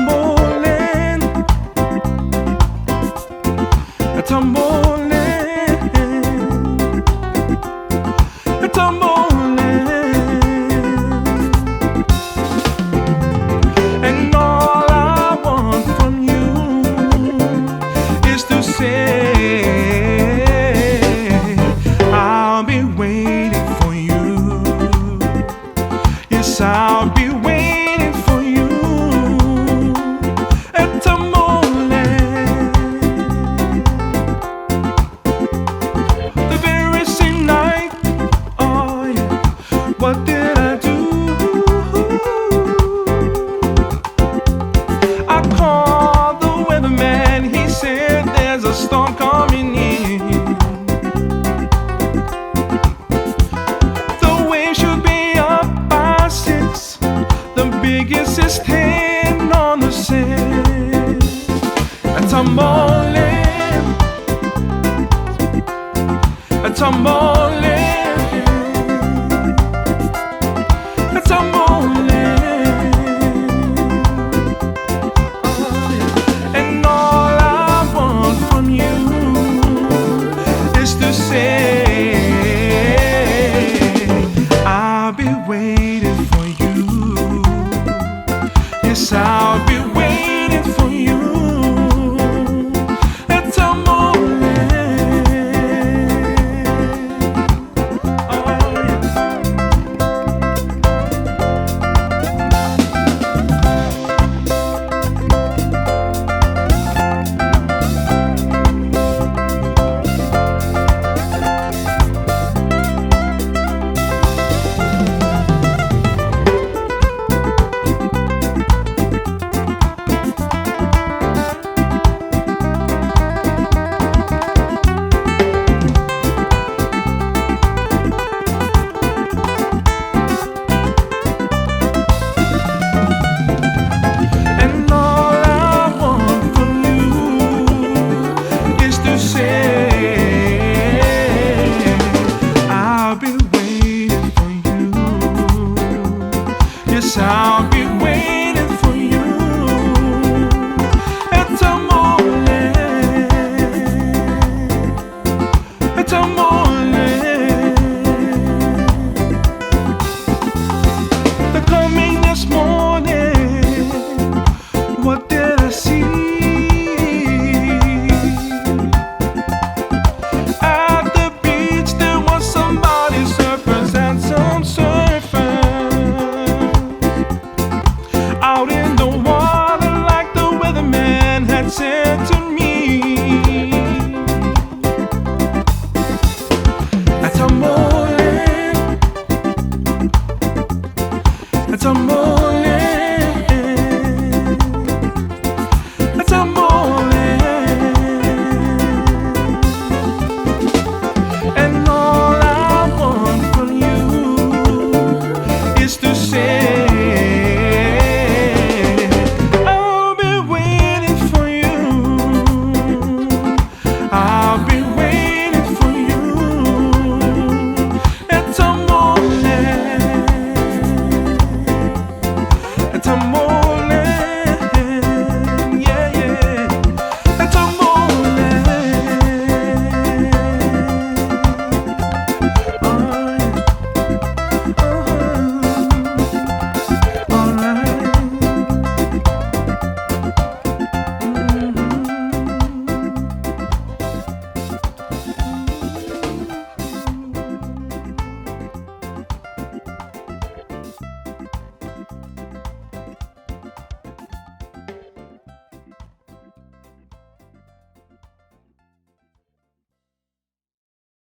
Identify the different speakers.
Speaker 1: tumbleland, a tumbleland, a tumbleland, and all I want from you is to say I'll be waiting for you. Yes, I'll be waiting for you at Tumbleland. The very same night, oh yeah, what did I do? I called the weatherman, he said there's a storm coming in. The wave should be up by 6, the biggest is 10 on the sand. A tumbleland, a tumbleland, a tumbleland, and all I want from you is to say I'll be waiting for you. Yes, I'll be waiting.